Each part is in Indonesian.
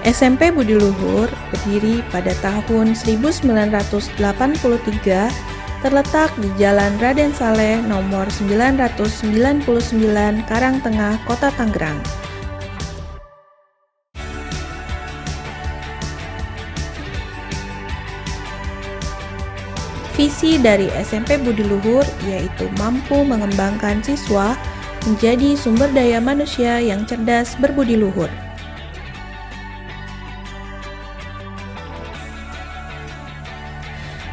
SMP Budi Luhur berdiri pada tahun 1983, terletak di Jalan Raden Saleh nomor 999 Karangtengah, Kota Tangerang. Visi dari SMP Budi Luhur yaitu mampu mengembangkan siswa menjadi sumber daya manusia yang cerdas berbudi luhur.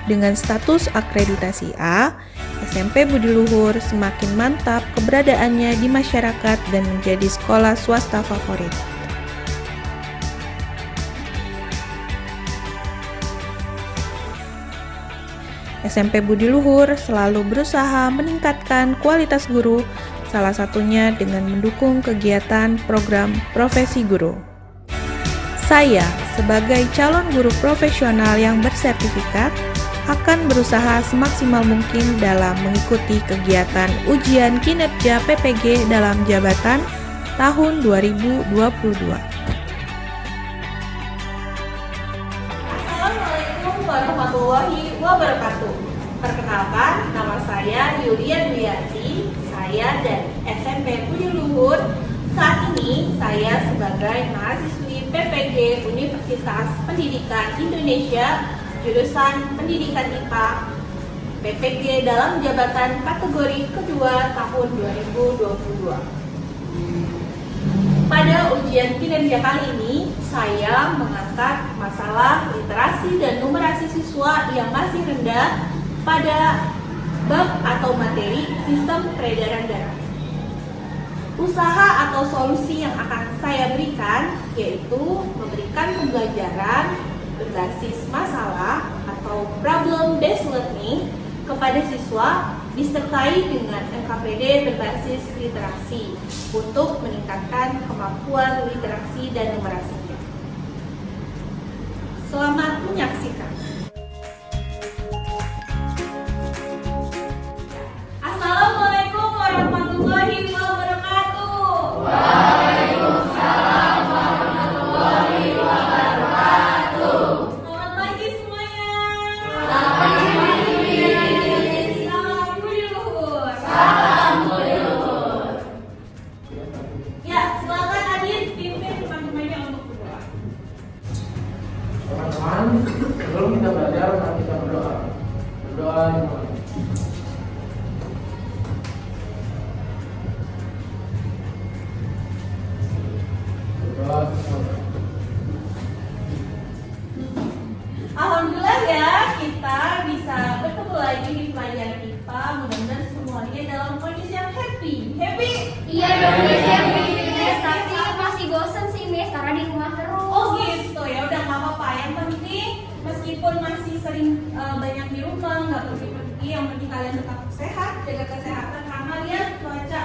Dengan status akreditasi A, SMP Budi Luhur semakin mantap keberadaannya di masyarakat dan menjadi sekolah swasta favorit. SMP Budi Luhur selalu berusaha meningkatkan kualitas guru, salah satunya dengan mendukung kegiatan program profesi guru. Saya, sebagai calon guru profesional yang bersertifikat, akan berusaha semaksimal mungkin dalam mengikuti kegiatan ujian kinerja PPG dalam jabatan tahun 2022. Assalamualaikum warahmatullahi wabarakatuh. Perkenalkan, nama saya Yulia Duyati. Saya dari SMP Budi Luhur. Saat ini saya sebagai mahasiswi PPG Universitas Pendidikan Indonesia jurusan Pendidikan IPA PPG dalam jabatan kategori kedua tahun 2022. Pada ujian kinerja kali ini, saya mengangkat masalah literasi dan numerasi siswa yang masih rendah pada bab atau materi sistem peredaran darah. Usaha atau solusi yang akan saya berikan yaitu memberikan pembelajaran berbasis masalah atau problem based learning kepada siswa disertai dengan NKPD berbasis literasi untuk meningkatkan kemampuan literasi dan numerasinya. Selamat menyaksikan. Assalamualaikum warahmatullahi wabarakatuh. Waalaikumsalam warahmatullahi wabarakatuh. Selamat pagi semuanya. Selamat pagi. Salam Budi Luhur. Salam Budi Luhur. Ya, silakan Adit pimpin teman-temannya untuk berdoa. Teman-teman, sebelum kita belajar, mari kita berdoa. Berdoa dimulai. Berdoa bersama. Alhamdulillah ya, kita bisa bertemu lagi di pelajaran IPA. Mudah-mudahan semuanya dalam kondisi yang happy. Happy? Iya dong, Miss Happy. Miss, tapi masih bosan sih, Miss, karena di rumah terus. Oh gitu ya, udah nggak apa-apa. Yang penting meskipun masih sering banyak di rumah, nggak pergi-pergi, yang penting kalian tetap sehat, jaga kesehatan karena lihat cuaca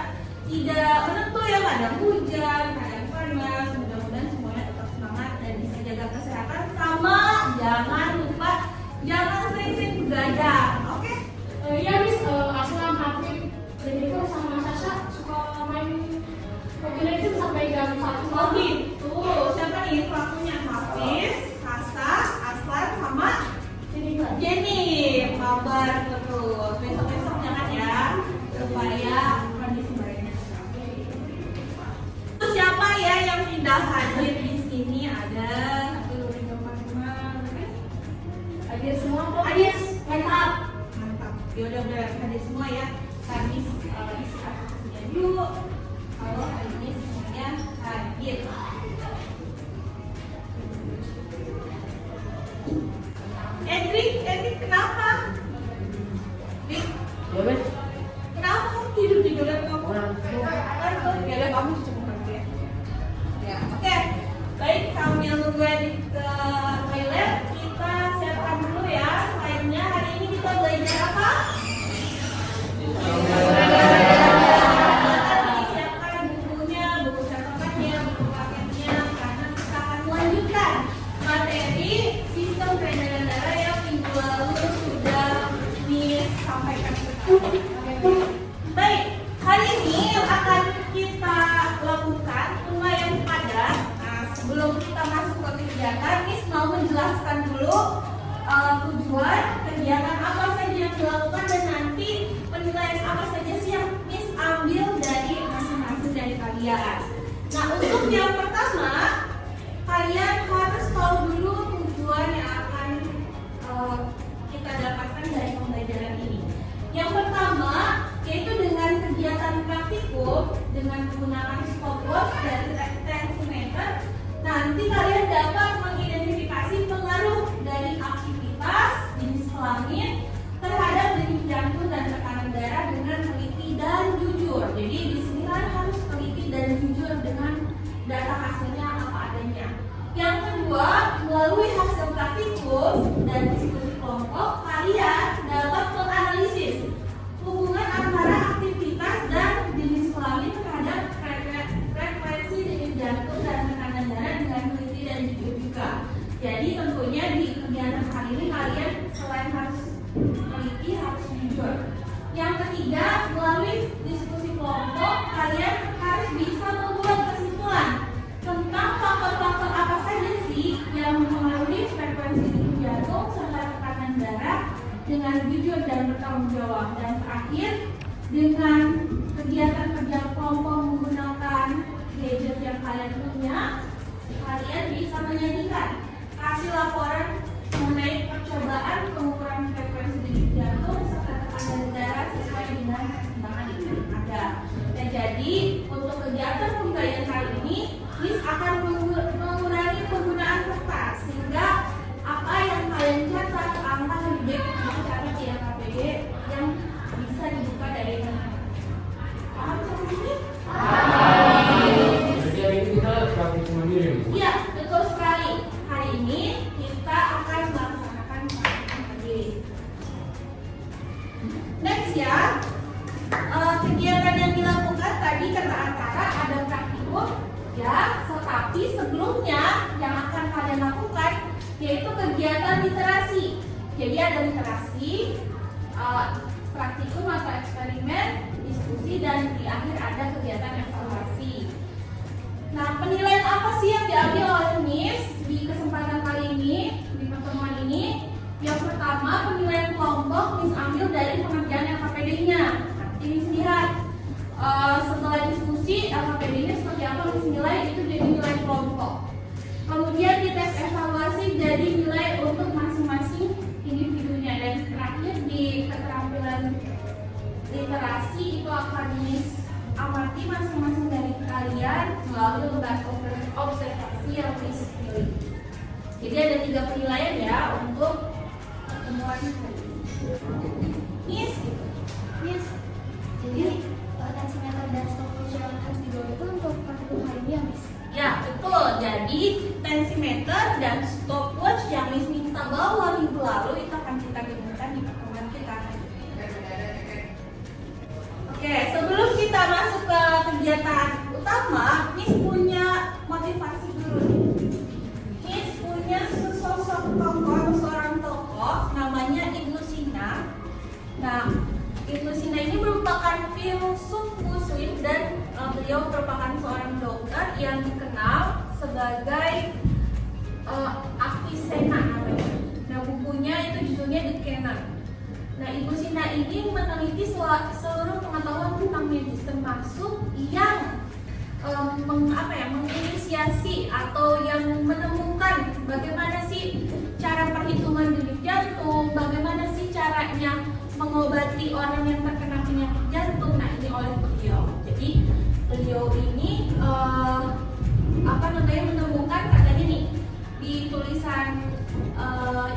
tidak menentu ya, kadang hujan, kadang panas. Mudah-mudahan semuanya tetap semangat dan bisa jaga kesehatan, sama jangan lupa jangan sering-sering begadang, oke? Iya Miss, Aslam, Hafid, Jennifer sama Sasha suka main Mobile Legends sampai jam 1 Oh gitu, siapa nih pelakunya? Hafiz, Hasa, Aslan, sama Jenny. Kabar terus, besok-besok jangan ya, supaya kondisi badannya stabil. Terus siapa ya yang tidak hadir di sini? Ada 1, 2, 3, 4, 5, hadir semua kok. hadir, mantap, mantap. Yaudah udah hadir semua ya. Kami isi absensinya dulu. Kalau hari ini semuanya hadir. Edric, kenapa? Dik, Ya, Miss. kenapa kamu tidur-tiduran kamu? Ngantuk. Ngantuk? Ya udah kamu cuci muka dulu ya. Ya, oke. Baik, sambil nunggu Edric ke toilet, kita siapkan dulu ya slide-nya. Hari ini kita belajar apa? Siapkan bukunya, buku catatannya, buku paketnya, karena kita akan melanjutkan materi sistem peredaran darah yang minggu lalu sudah disampaikan. Baik, hari ini yang akan kita lakukan lumayan padat. Nah, sebelum kita masuk ke tujuan, kegiatan apa saja yang dilakukan, dan nanti penilaian apa saja sih yang Miss ambil dari masing-masing dari kalian. Nah, untuk yang pertama, kalian harus tahu dulu tujuan yang akan kita dapatkan dari pembelajaran ini. Yang pertama, yaitu dengan kegiatan praktikum dengan menggunakan stopwatch dan tensimeter, nanti kalian dapat mengidentifikasi pengaruh dari aktivitas jenis kelamin terhadap denyut jantung dan tekanan darah dengan teliti dan jujur. Jadi di sini kalian harus teliti dan jujur dengan data hasilnya apa adanya. Yang kedua, melalui hasil praktikum dan diskusi kelompok, kalian dapat menganalisis hubungan antara aktivitas dan jenis kelamin terhadap frekuensi denyut jantung dan tekanan darah dengan teliti dan jujur juga. Jadi tentunya di kegiatan kali ini kalian selain harus teliti, harus jujur. Yang ketiga, melalui diskusi kelompok, kalian harus bisa membuat kesimpulan tentang faktor-faktor apa saja sih yang mempengaruhi frekuensi denyut jantung serta tekanan darah dengan jujur dan bertanggung jawab. Dan terakhir, dengan kegiatan kerja kelompok menggunakan gadget yang kalian punya, kalian bisa menyajikan hasil laporan mengenai percobaan pengukuran frekuensi denyut jantung serta tekanan darah sesuai dengan perkembangan yang ada. Dan jadi untuk kegiatan pembelajaran kali ini, Miss akan mengurangi penggunaan kertas sehingga apa yang kalian catat angka lebih baik dicatat di LKPD yang bisa dibuka dari mana. Paham sampai sini? Jadi hari ini kita praktikum mandiri. Iya, betul sekali. Hari ini kita akan melaksanakan praktikum mandiri. Next ya, kegiatan yang dilakukan tadi antara ada praktikum ya, tetapi sebelumnya yang akan kalian lakukan yaitu kegiatan literasi. Jadi ada literasi, praktikum atau eksperimen, diskusi, dan di akhir ada kegiatan evaluasi. Nah, penilaian apa sih yang diambil oleh Miss di kesempatan kali ini, di pertemuan ini? Yang pertama, penilaian kelompok Miss ambil dari pengerjaan LKPD-nya. Nanti Miss lihat setelah diskusi LKPD-nya seperti apa, Miss nilai itu jadi nilai kelompok. Kemudian di tes evaluasi jadi nilai untuk masing-masing individunya. Dan terakhir di keterampilan literasi itu akan Miss amati masing-masing dari kalian melalui lembar observasi yang Miss pilih. Jadi ada 3 penilaian ya untuk pertemuan kali ini. Miss, Miss, jadi tensimeter dan stopwatch yang harus dibawa itu untuk praktikum hari ini ya, Miss? ya betul. Jadi tensimeter dan stopwatch yang Miss minta bawa minggu lalu itu akan kita gunakan di pertemuan kita. Oke, sebelum kita masuk ke kegiatan utama, Miss punya motivasi dulu. Miss punya sosok tokoh, seorang tokoh namanya Ibnu Sina. Nah, Ibnu Sina ini merupakan filsuf Muslim dan beliau merupakan seorang dokter yang dikenal sebagai Avicenna namanya. Nah, bukunya itu judulnya The Canon. Nah, Ibnu Sina ini meneliti seluruh pengetahuan tentang medis, termasuk yang menginisiasi atau yang menemukan bagaimana sih cara perhitungan denyut jantung, bagaimana sih caranya mengobati orang yang terkena penyakit jantung. Nah, ini oleh beliau. Jadi beliau ini menemukan katanya nih di tulisan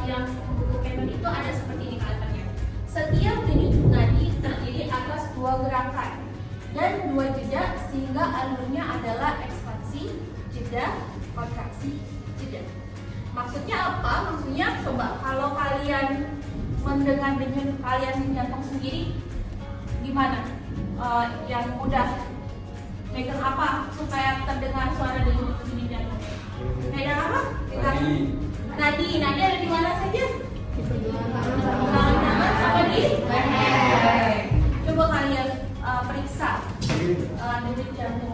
yang buku Canon itu ada seperti ini kalimatnya. Setiap denyut nadi terdiri atas 2 gerakan dan 2 jeda sehingga alurnya adalah ekspansi, jeda, kontraksi, jeda. Maksudnya apa? Maksudnya coba kalau kalian mendengar denyut kalian jantung sendiri gimana? Yang mudah megang apa supaya terdengar suara denyut jantung? Megang apa? Nadi ada di mana saja? Tangan sama di leher. Coba kalian periksa denyut jantung.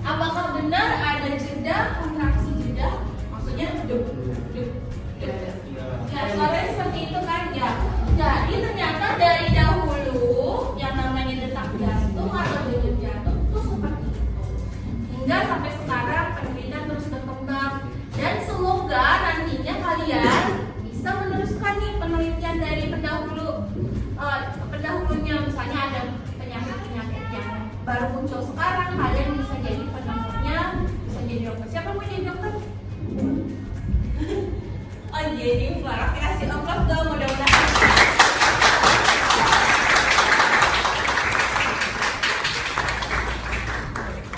Apakah benar ada jeda, kontraksi jeda? Maksudnya ya suaranya seperti baru muncul sekarang, kalian bisa jadi penemunya, bisa jadi dokter. Siapa mau jadi dokter? Oh jadi Farah kasih amplop dong, mudah-mudahan.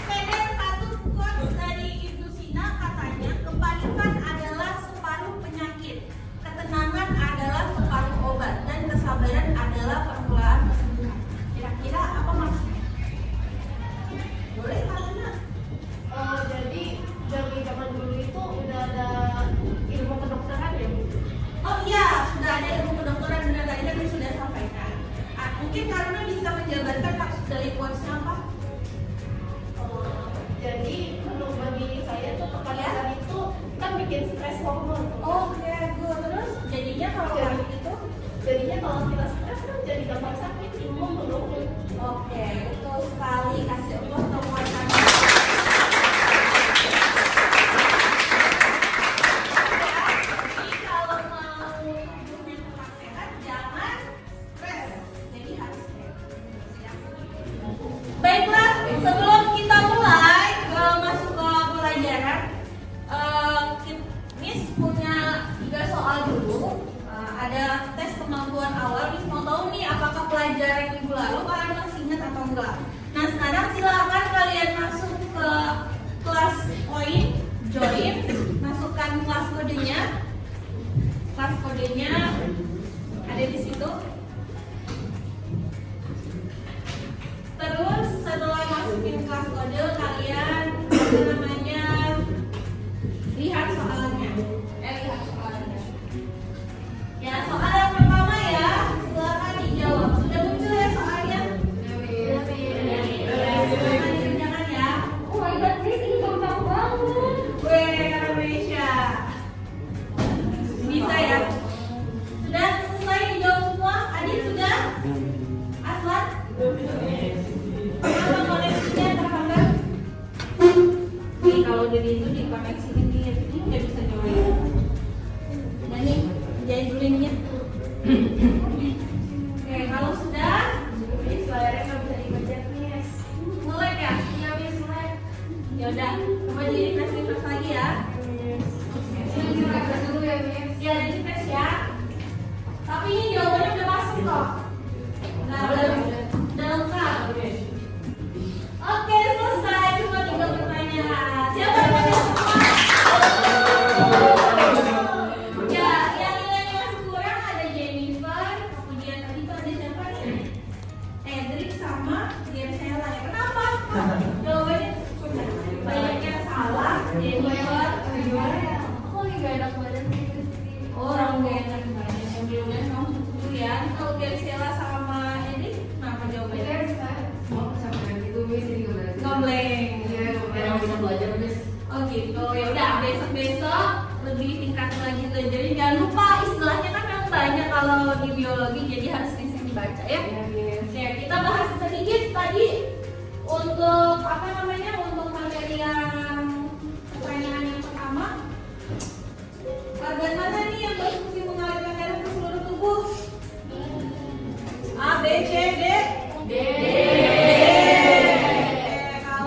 Pendek satu quotes dari Ibnu Sina katanya, kepanikan adalah separuh penyakit, ketenangan adalah separuh obat, dan kesabaran adalah permulaan kesembuhan. Kira-kira apa maksudnya? Boleh karena Jadi dari zaman dulu itu udah ada ilmu kedokteran ya Bu? oh iya, sudah ada ilmu kedokteran, benar tadi kan sudah sampaikan. Mungkin karena bisa menjabarkan maksud dari quotes-nya apa? Jadi menurut bagi saya tuh kepanikan itu kan bikin stres hormon. Oke, good. Terus jadinya kalau panik itu? Jadinya kalau kita stres kan jadi gampang sakit, imun menurun. Oke, betul sekali. Kasih Allah temuan kami. Jadi kalau mau tubuhnya tetap sehat, jangan stres. Jadi harus stres. Baiklah, sebelum kita mulai masuk ke pelajaran, Miss punya 3 soal dulu. Ada tes kemampuan awal. Miss mau tahu nih apakah pelajaran minggu lalu kalian masih ingat atau enggak. Nah sekarang silakan kalian masuk ke kelas poin, join, masukkan kelas kodenya. Kelas kodenya ada di situ. Terus setelah masukin kelas kode, kalian lihat soalnya. Lihat soalnya. Ya, soal yang pertama ya, silakan dijawab. Sudah muncul ya soalnya? Silakan dikerjakan ya. Oh my god, Miss, ini gampang banget. Mesya. Bisa ya? Sudah selesai dijawab semua? Adit sudah? Aslan? Apa koneksinya terhambat? Nih kalau dari itu dikoneksiin dia, ini nggak bisa join. Nah nih, jahit dulu ininya. Oke, kalau sudah, Layarnya nggak bisa dipencet, Miss. mulai ya? Iya, Miss, mulai. Ya udah, coba di refresh lagi ya. Refresh dulu ya, Miss. Ya, di refresh ya. Tapi ini jawabannya udah masuk kok. Nah, udah lengkap. Oke, selesai. Cuma 3 pertanyaan. Siapa yang mau semua? Ya, yang nilainya masih kurang ada Jennifer, kemudian tadi tuh ada siapa nih? Edric sama Gersela. Ya, kenapa? Jawabannya banyak yang salah. Jennifer, Aku lagi gak enak badan. orang gak enak banyak. Mudah-mudahan kamu sembuh ya. Kalau Gersela sama Edric, kenapa jawabannya? Ngebleng. Oh gitu. Ya udah besok-besok lebih tingkat lagi tuh. Jadi jangan lupa istilahnya kan yang banyak kalau di biologi, jadi harus sering dibaca ya. Oke, kita bahas sedikit tadi untuk apa namanya, untuk materi yang pertanyaan yang pertama. Organ mana nih yang berfungsi mengalirkan darah ke seluruh tubuh? A, B, C, D. D.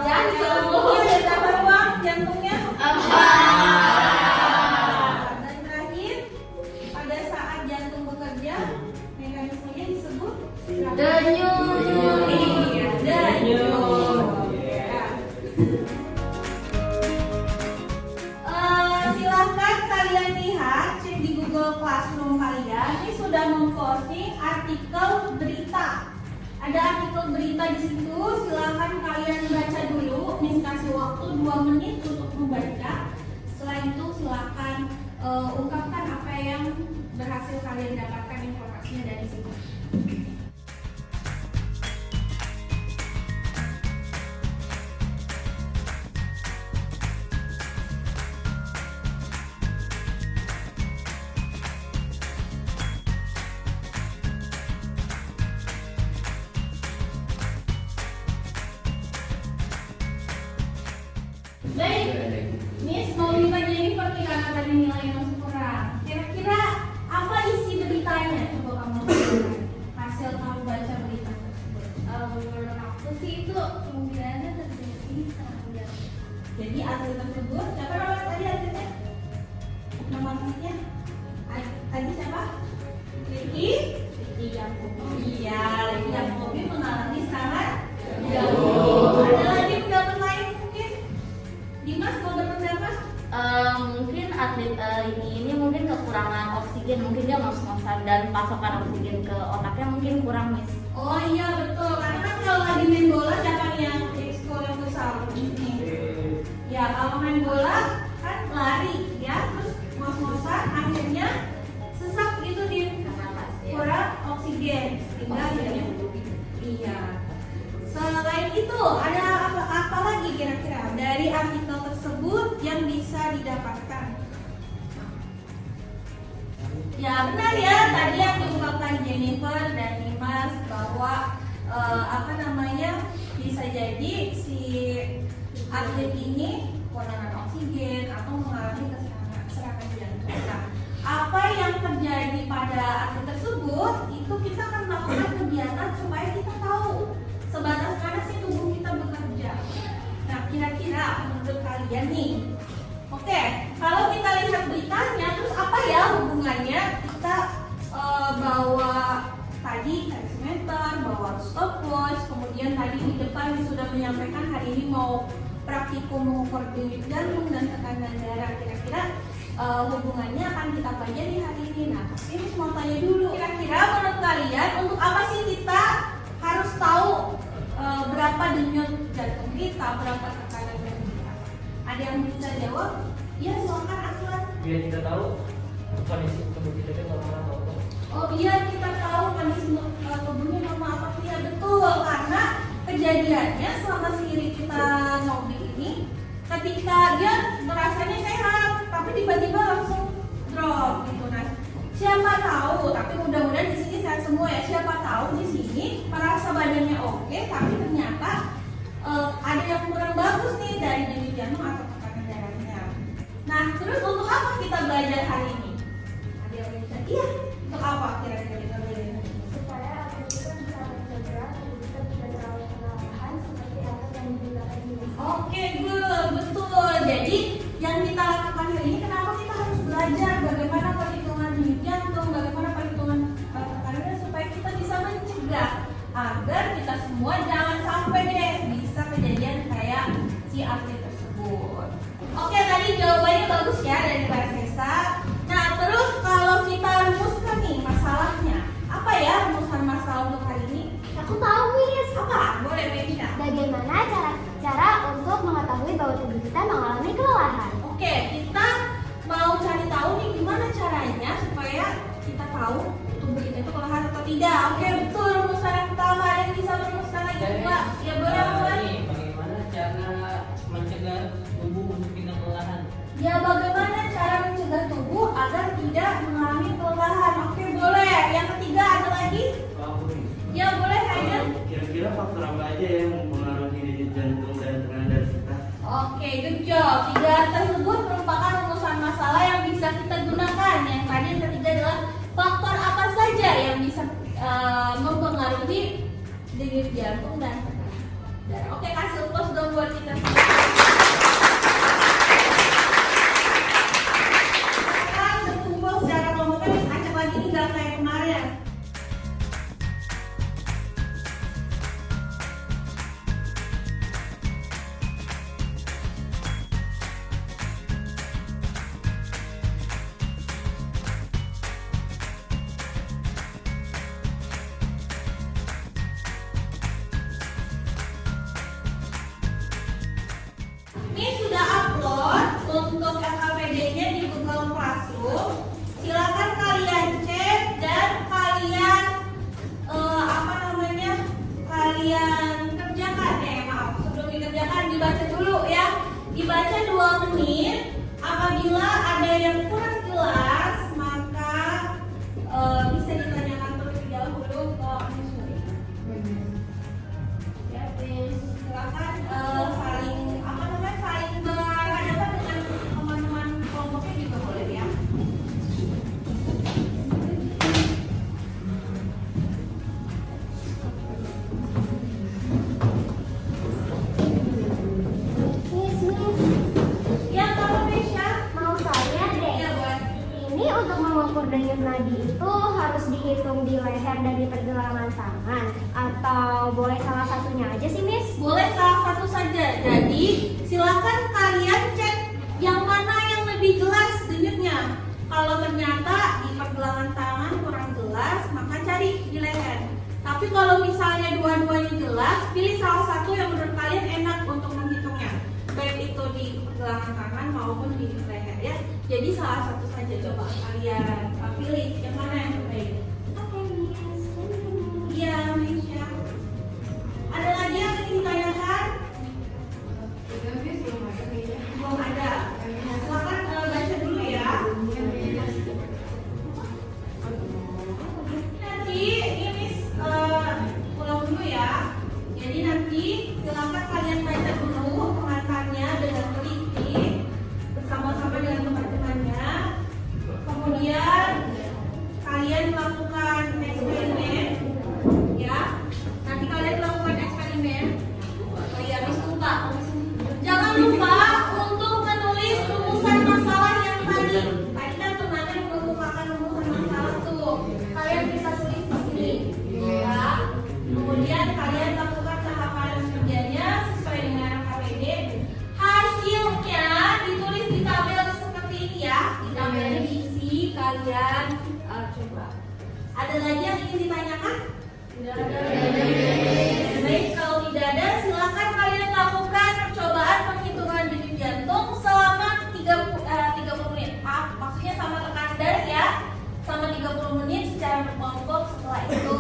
Jantungnya ada berapa ruang jantungnya? 4. Dan terakhir, pada saat jantung bekerja, mekanismenya disebut denyut. Iya, denyut. Ya. Silahkan kalian lihat, cek di Google Classroom kalian. Ini sudah memposting artikel berita. Ada artikel berita di situ, silahkan kalian baca dulu. Miss kasih waktu 2 menit untuk membaca. Setelah itu silahkan ungkapkan apa yang berhasil kalian dapatkan informasinya dari situ. Baik, Miss mau minta Jennifer nih karena tadi nilainya masih kurang. Kira-kira apa isi beritanya? Coba kamu hasil kamu baca berita tersebut. Menurut aku sih itu Jadi atlet tersebut, siapa nama tadi atletnya? Nama atletnya? Tadi siapa? Ricky Yaakobi. Iya, Ricky Yaakobi mengalami sangat jauh. Ada lagi pendapat lain mungkin? Dimas mau berpendapat? Mungkin atlet ini mungkin kekurangan oksigen, mungkin dia ngos-ngosan dan pasokan oksigen ke otaknya mungkin kurang, Miss. Oh iya betul, karena kan kalau lagi main bola siapa nih yang ekskul yang besar ini? Ya kalau main bola kan lari ya, terus ngos-ngosan akhirnya sesak gitu di kurang oksigen sehingga dia iya. Selain itu ada apa lagi kira-kira dari artikel tersebut yang bisa didapatkan? Ya benar ya, tadi yang diungkapkan Jennifer dan Dimas bahwa bisa jadi si atlet ini kekurangan oksigen atau mengalami serangan jantung. Nah, apa yang terjadi pada atlet tersebut itu kita akan melakukan kegiatan supaya kita tahu sebatas mana sih tubuh kita bekerja. Nah, kira-kira menurut kalian nih, oke, kalau kita lihat beritanya, terus apa ya hubungannya kita bawa tadi tensimeter, bawa stopwatch, kemudian tadi di depan sudah menyampaikan hari ini mau praktikum mengukur denyut jantung dan tekanan darah. Kira-kira hubungannya akan kita pelajari hari ini. Nah, ini mau tanya dulu, kira-kira menurut kalian untuk apa sih kita harus tahu berapa denyut jantung kita, berapa tekanan darah kita? Ada yang bisa jawab? Iya, silakan Aslan. Biar kita tahu kondisi tubuh kita kan normal atau apa. Oh iya, kita tahu kondisi tubuhnya normal apa tidak. Betul, karena kejadiannya selama seiring kita ngopi ini, ketika dia merasanya sehat, tapi tiba-tiba langsung drop gitu. Nah, siapa tahu, tapi mudah-mudahan di sini sehat semua ya. Siapa tahu di sini merasa badannya oke, tapi ternyata ada yang kurang bagus nih dari denyut jantung atau tekanan darahnya. Nah, terus untuk apa kita belajar hari ini? Ada yang bisa? Iya, untuk apa kira-kira kita belajar hari ini? Supaya atlet itu bisa mencegah tubuh kita tidak terlalu kelelahan seperti atlet yang menggunakan jenis. Oke, betul. Jadi yang kita lakukan hari ini, kenapa kita harus belajar bagaimana perhitungan denyut jantung, bagaimana perhitungan tekanan darah supaya kita bisa mencegah agar kita semua jangan sampai deh bisa kejadian kayak si atlet tersebut. Oke, tadi jawabannya bagus ya dari Mbak Sesa. Nah, terus kalau kita rumuskan nih masalahnya, apa ya rumusan masalah untuk hari ini? Aku tahu, Miss. Apa? Boleh, Meisha. Bagaimana cara untuk mengetahui bahwa tubuh kita mengalami kelelahan? Oke, kita mau cari tahu nih gimana caranya supaya kita tahu tubuh kita itu kelelahan atau tidak. Oke, betul. Rumusan yang pertama, ada yang bisa merumuskan lagi, Mbak? Ya boleh, Mbak. Bagaimana cara mencegah tubuh untuk tidak kelelahan? Ya, bagaimana cara mencegah tubuh agar tidak mengalami kelelahan? Oke, boleh. Yang ketiga ada lagi? Ya, boleh, Haidar. Kira-kira faktor apa aja yang mempengaruhi denyut jantung dan tekanan darah kita? Oke, good job. Tiga tersebut merupakan rumusan masalah yang bisa kita gunakan. Yang tadi yang ketiga adalah faktor apa saja yang bisa mempengaruhi denyut jantung dan tekanan darah. Oke, kasih applause dong buat kita semua. Sekarang berkumpul secara kelompok kan acak lagi nih, nggak kayak kemarin. menit nadi itu harus dihitung di leher dan di pergelangan tangan, atau boleh salah satunya aja sih, Miss? Boleh salah satu saja. Jadi silakan kalian cek yang mana yang lebih jelas denyutnya. Kalau ternyata di pergelangan tangan kurang jelas, maka cari di leher. Tapi kalau misalnya dua-duanya jelas, pilih salah satu yang menurut kalian enak untuk menghitungnya, baik itu di pergelangan tangan maupun di leher ya. Jadi salah satu saja, coba kalian pilih yang mana yang terbaik. Oke, Miss. Iya, Misha. Ada lagi yang ingin ditanyakan? Belum ada. Silakan baca dulu ya. Nanti ini Miss ulang dulu ya. Jadi nanti silakan kalian baca dulu pengantarnya dengan teliti bersama-sama dengan teman-temannya. Kemudian kalian melakukan eksperimen ya. Nanti kalian melakukan eksperimen. Oh iya, Miss lupa. Jangan lupa untuk menulis rumusan masalah yang tadi. Tadi kan teman-teman mengemukakan rumusan masalah tuh. Kalian bisa tulis di sini ya. Kemudian kalian lakukan tahapan kerjanya sesuai dengan KPD. Hasilnya ditulis di tabel seperti ini ya. Di tabel diisi kalian coba. Ada lagi yang ingin ditanyakan? Tidak ada. Baik, kalau tidak ada, silakan kalian lakukan percobaan penghitungan denyut jantung selama 30 menit. Maksudnya sama rekan dar ya, selama 30 menit secara berkelompok. Setelah itu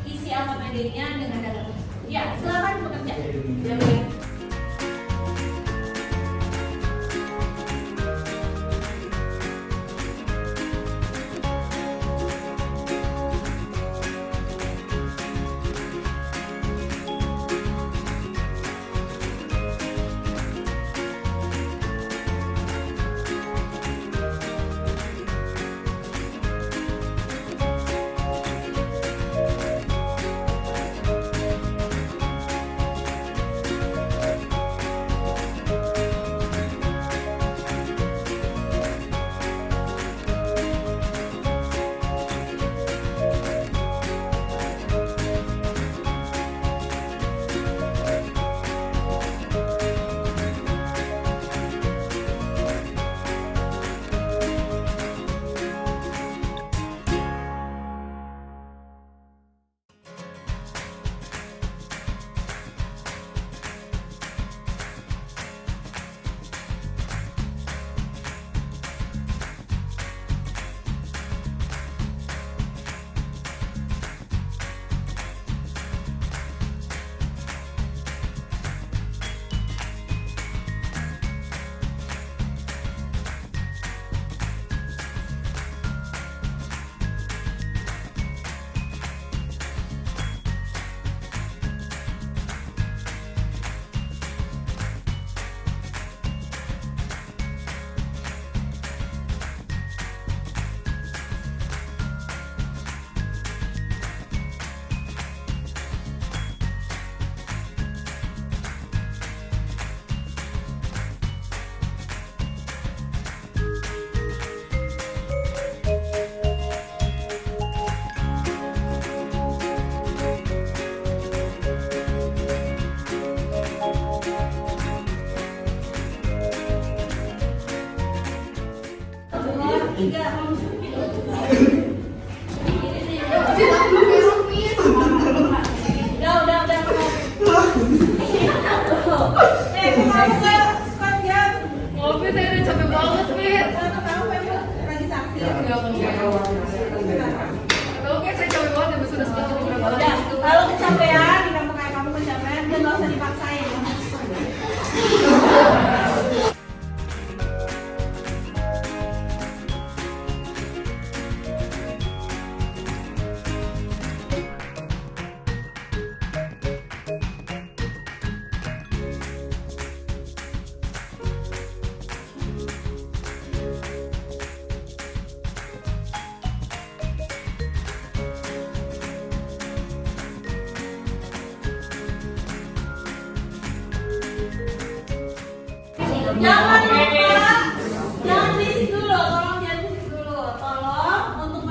isi AKPD-nya dengan dalam. Ya, silakan bekerja. Kalau kecapean, di kampung kamu kecapean, dan gak usah dipaksain. Jangan lupa, jangan berisik dulu, tolong jangan berisik dulu. Tolong untuk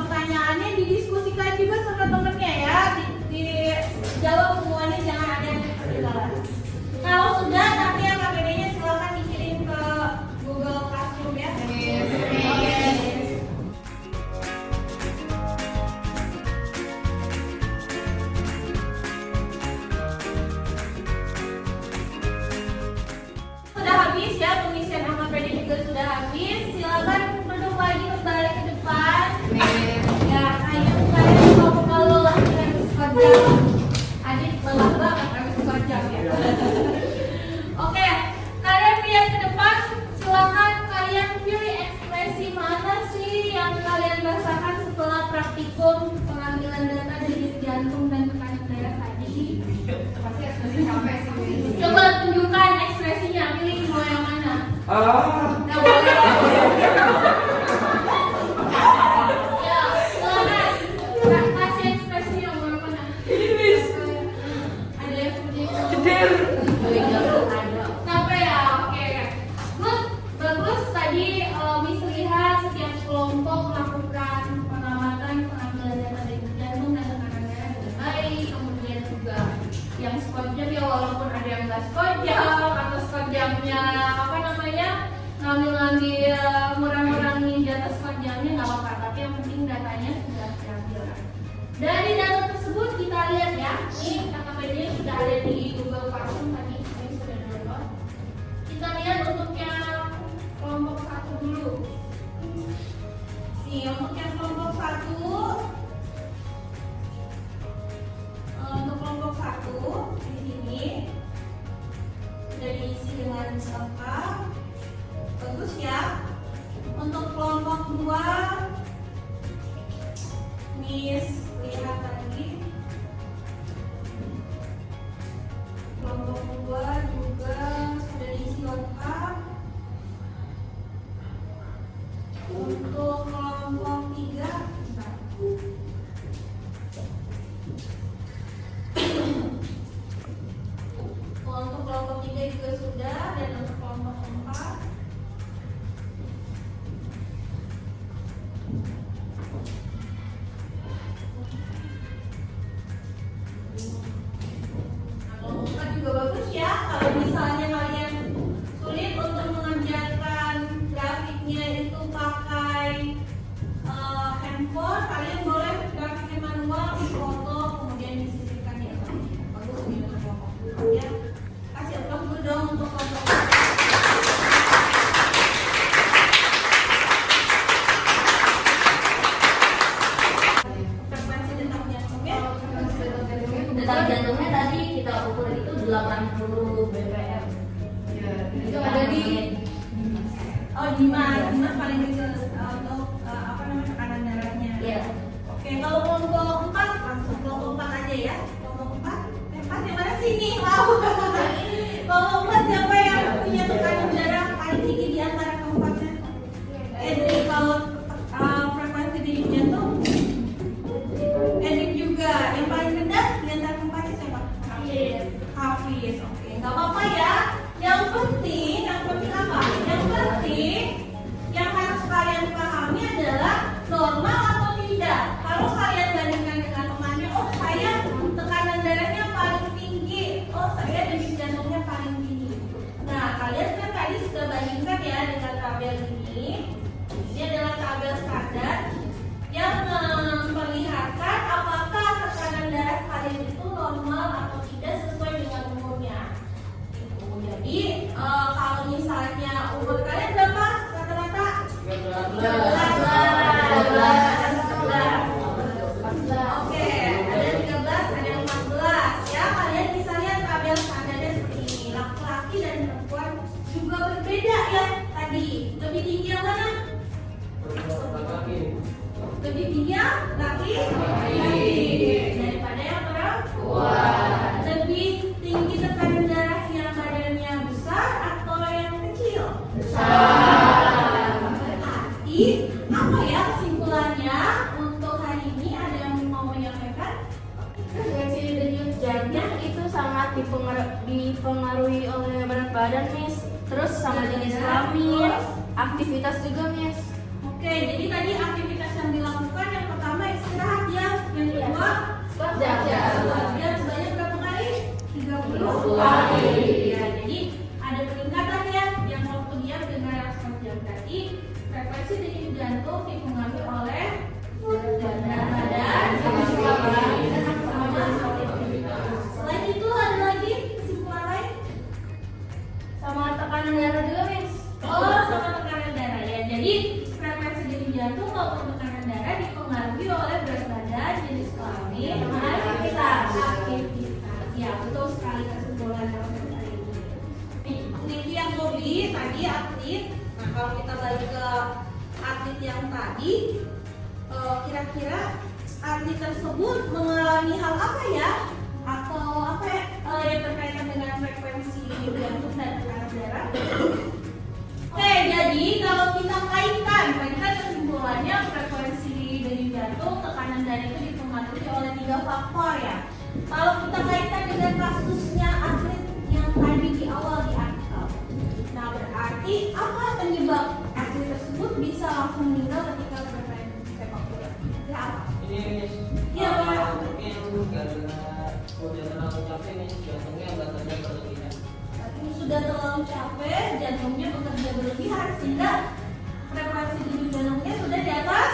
banget habis 4 jam ya. Oke, kalian lihat ke depan, silakan kalian pilih ekspresi mana sih yang kalian rasakan setelah praktikum pengambilan data dari jantung dan tekanan darah tadi. Pasti ekspresi capek sih. Coba tunjukkan ekspresinya, pilih mau yang mana? Nggak boleh. Ya, silakan. Kasih ekspresinya mau yang mana? Ada yang seperti itu. Kenapa ya? Oke. Good, bagus. Tadi Miss lihat setiap kelompok melakukan pengamatan pengambilan data dari jantung dan tekanan darah dengan baik. Kemudian juga yang squat jam ya, walaupun ada yang nggak squat jam atau squat jamnya apa namanya ngambil ngurang-ngurangin di atas squat jamnya nggak apa-apa, tapi yang penting datanya sudah diambil. Dari data tersebut kita lihat ya, ini KKP-nya sudah ada di Google Classroom tadi, ini sudah download. Kita lihat untuk yang kelompok 1 dulu. Nih, untuk yang kelompok 1, untuk kelompok 1 di sini sudah diisi dengan lengkap, bagus ya. Untuk kelompok 2, Miss lihat tadi, kelompok 2 juga sudah diisi lengkap. Untuk kelompok 3, untuk kelompok 3 juga sudah, dan untuk kelompok 4 kelompok 4 juga bagus ya. Kalau misalnya kalian sulit untuk mengerjakan grafiknya itu pakai handphone, kalian boleh grafiknya manual, foto, kemudian disisipkan di atas. Bagus nih untuk kelompok 4 ya. Kasih applause dulu dong untuk kelompok 4. Frekuensi detak jantungnya. Detak jantungnya tadi kita ukur itu 80 bpm. Itu ada di Oh, Dimas paling kecil untuk apa namanya tekanan darahnya. Iya. Oke, kalau kelompok 4 langsung kelompok 4 aja ya. Kelompok 4, 4 yang mana sih nih? Wow. Kelompok 4 siapa yang punya tekanan darah paling tinggi di antara keempatnya? Edric, kalau frekuensi denyut jantung, Edric juga. Yang paling rendah di antara keempatnya siapa? Hafiz. Oke, nggak apa-apa ya. Yang penting apa? Yang penting yang harus kalian pahami adalah normal atau tidak. Kalau kalian bandingkan dengan temannya, oh saya tekanan darahnya paling tinggi, oh saya denyut jantungnya paling tinggi. Nah, kalian kan tadi sudah bandingkan ya dengan tabel ini. Ini adalah tabel standar yang memperlihatkan apakah tekanan darah kalian itu normal atau tidak sesuai dengan umurnya. Jadi kalau misalnya umur kalian berapa rata-rata? 13. Oke, ada 13, ada 14 ya. Kalian bisa lihat tabel standarnya seperti ini. Laki-laki dan perempuan juga berbeda ya. Tadi lebih tinggi yang mana? Lebih tinggi yang laki-laki daripada yang perempuan. Lebih tinggi tekanan darah yang badannya besar atau yang kecil? Besar. Berarti apa ya kesimpulannya untuk hari ini? Ada yang mau menyampaikan? Frekuensi denyut jantung itu sangat dipengaruhi oleh berat badan, Miss. Terus sama jenis kelamin, aktivitas juga, Miss. Oke, jadi tadi aktivitas yang dilakukan yang pertama istirahat ya, yang kedua Squat jam. dan sebanyak berapa kali? 30 kali. Ya, jadi ada peningkatan ya yang waktu dia dengan yang squat jam tadi. Frekuensi denyut jantung dipengaruhi oleh berat badan jenis kelamin sama aktivitas. Selain itu ada lagi kesimpulan lain? Sama tekanan darah juga, Miss. Oh, sama tekanan darah ya. Jadi frekuensi denyut jantung maupun tekanan darah dipengaruhi oleh berat badan, jenis kelamin, sama aktivitas. Ya betul. mulai proses hari ini. Peneliti yang Bobby tadi atlet. Nah, kalau kita balik ke atlet yang tadi, kira-kira atlet tersebut mengalami hal apa ya? Atau apa yang berkaitan dengan frekuensi jantung dan tekanan darah? Oke, jadi kalau kita kaitkan kesimpulannya frekuensi denyut jantung, tekanan darah itu dipengaruhi oleh 3 faktor ya. Kalau kita kaitkan dengan kasusnya atlet yang tadi di awal di artikel, nah berarti apa penyebab atlet tersebut bisa langsung meninggal ketika bermain sepak bola? Ya apa? Ini Iya, Pak. mungkin karena udah terlalu capek nih, jantungnya bekerja berlebihan. Tapi sudah terlalu capek, jantungnya bekerja berlebihan sehingga frekuensi denyut jantungnya sudah di atas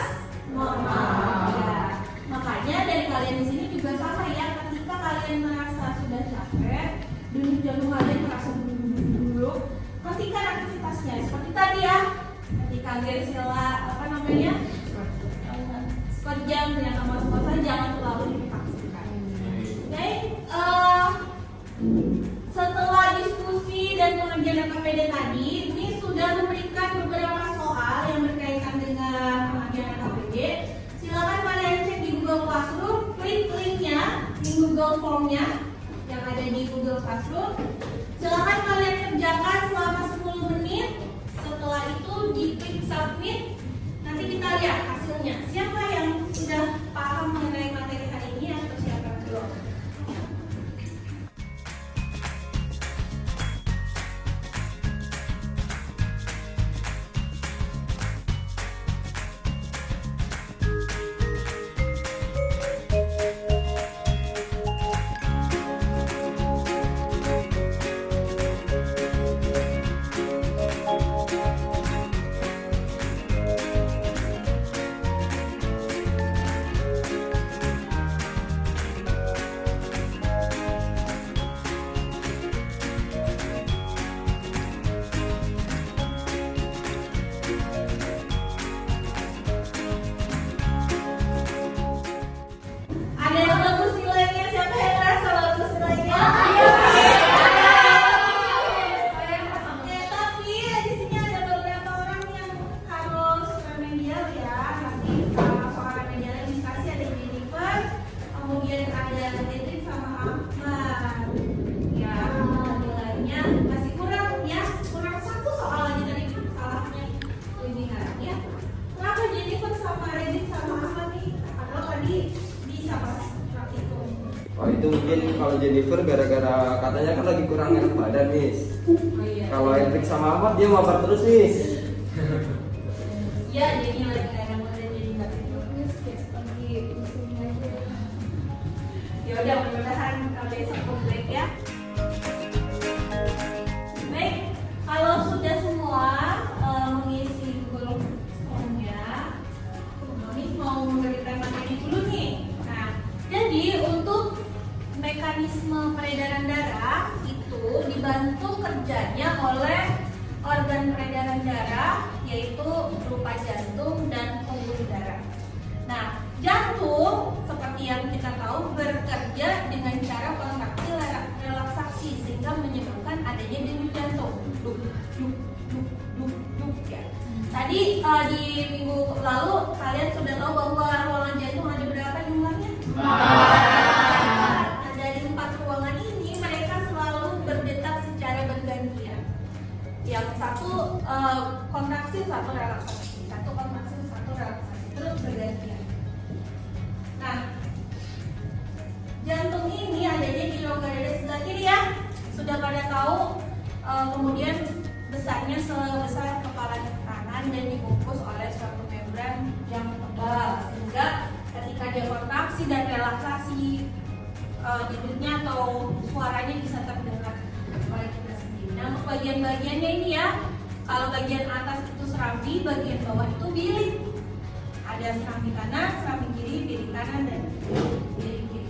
normal. Ya. Makanya dari kalian di sini juga sama ya, ketika kalian merasa sudah capek, denyut jantung kalian merasa dulu, hentikan aktivitasnya seperti tadi ya. Ketika Gersila sepanjang ternyata mas-masan jangan terlalu dipaksakan. Oke, setelah diskusi dan pengerjaan KPD tadi, ini sudah memberikan beberapa soal yang berkaitan dengan pengerjaan KPD. Silakan kalian cek di Google Classroom, klik linknya di Google Formnya yang ada di Google Classroom. Silakan kalian kerjakan selama 10 menit. Setelah itu diklik submit. Nanti kita lihat hasilnya. Siapa yang sudah paham mengenai materi hari ini yang persiapan dulu? Ada yang bagus nilainya? Siapa yang merasa bagus nilainya? Oke, tapi di sini ada beberapa orang yang harus remedial ya. Nanti soal remedial yang dikasih ada Jennifer, kemudian ada Edwin sama Ahmad. Ya, nilainya masih kurang ya, kurang 1 soal aja tadi salahnya bimbingan ya. Kenapa Jennifer sama Edwin sama Ahmad nih? Padahal tadi bisa pas praktikum. Oh itu mungkin kalau Jennifer gara-gara katanya kan lagi kurang enak badan Miss. Oh iya. Kalau Hendrik sama Ahmad dia mabar terus Miss. Iya, jadi lagi kayak mau jadi nggak tidur. Ya udah, mudah-mudahan besok komplit ya. Baik, kalau sudah semua mengisi Google Formnya, kami mau memberikan materi dulu nih. Nah, jadi untuk mekanisme peredaran darah itu dibantu kerjanya oleh organ peredaran darah, yaitu berupa jantung dan pembuluh darah. Nah, jantung seperti yang kita tahu bekerja dengan cara kontraksi relaksasi sehingga menyebabkan adanya denyut jantung. Duk, duk, duk, duk, duk ya. Tadi di minggu lalu kalian sudah tahu bahwa ruangan jantung ada berapa jumlahnya? Nah, dari 4 ruangan ini mereka selalu berdetak secara bergantian. Yang satu kontraksi, satu relaksasi, satu kontraksi, satu relaksasi, terus bergantian. Nah, jantung ini adanya di rongga dada sebelah kiri ya. Sudah pada tahu, kemudian besarnya sebesar kepala kanan dan dibungkus oleh suatu membran yang tebal sehingga ketika dia kontraksi dan relaksasi duduknya atau suaranya bisa terdengar oleh kita sendiri. Nah, untuk bagian-bagiannya ini ya, kalau bagian atas itu serambi, bagian bawah itu bilik. Ada serambi kanan, serambi kiri, bilik kanan dan bilik kiri.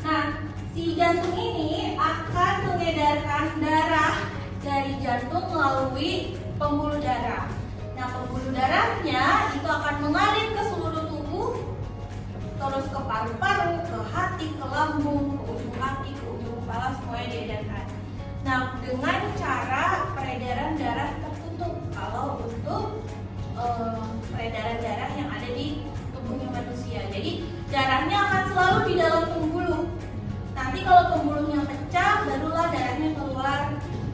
Nah, si jantung ini akan mengedarkan darah dari jantung melalui pembuluh darah. Nah, pembuluh darahnya itu akan mengalir ke seluruh tubuh, terus ke paru-paru, ke hati, ke lambung, ke ujung kaki, ke ujung kepala, semuanya diedarkan. Nah, dengan cara peredaran darah tertutup. Kalau untuk peredaran darah yang ada di tubuhnya manusia, jadi darahnya akan selalu di dalam pembuluh. Nanti kalau pembuluhnya pecah, barulah darahnya keluar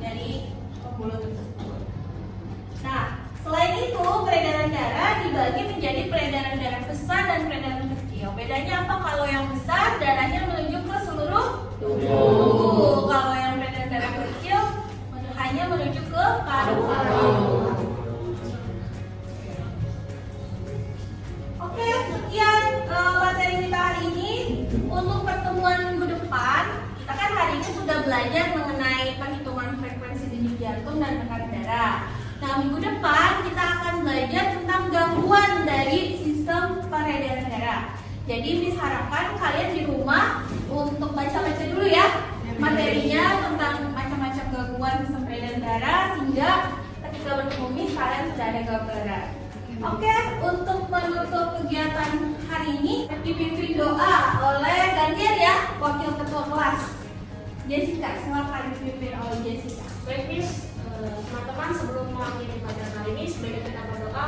dari pembuluh tersebut. Nah, selain itu peredaran darah dibagi menjadi peredaran darah besar dan peredaran kecil. Bedanya apa? Kalau yang besar darahnya menuju ke seluruh tubuh. Kalau yang peredaran darah kecil hanya menuju ke paru-paru. Oke, sekian materi kita hari ini. Untuk pertemuan minggu depan, kita kan hari ini sudah belajar mengenai perhitungan frekuensi denyut jantung dan tekanan darah. Nah, minggu depan kita akan belajar tentang gangguan dari sistem peredaran darah. Jadi, Miss harapkan kalian di rumah untuk baca-baca dulu ya materinya tentang macam-macam gangguan sistem peredaran darah, sehingga ketika bertemu Miss kalian sudah ada gambaran. Oke, untuk menutup kegiatan hari ini dipimpin doa oleh gantian ya wakil ketua kelas Jessica. Silakan dipimpin oleh Jessica. Baik, Miss. Teman-teman, sebelum mengakhiri pelajaran hari ini, sebaiknya kita berdoa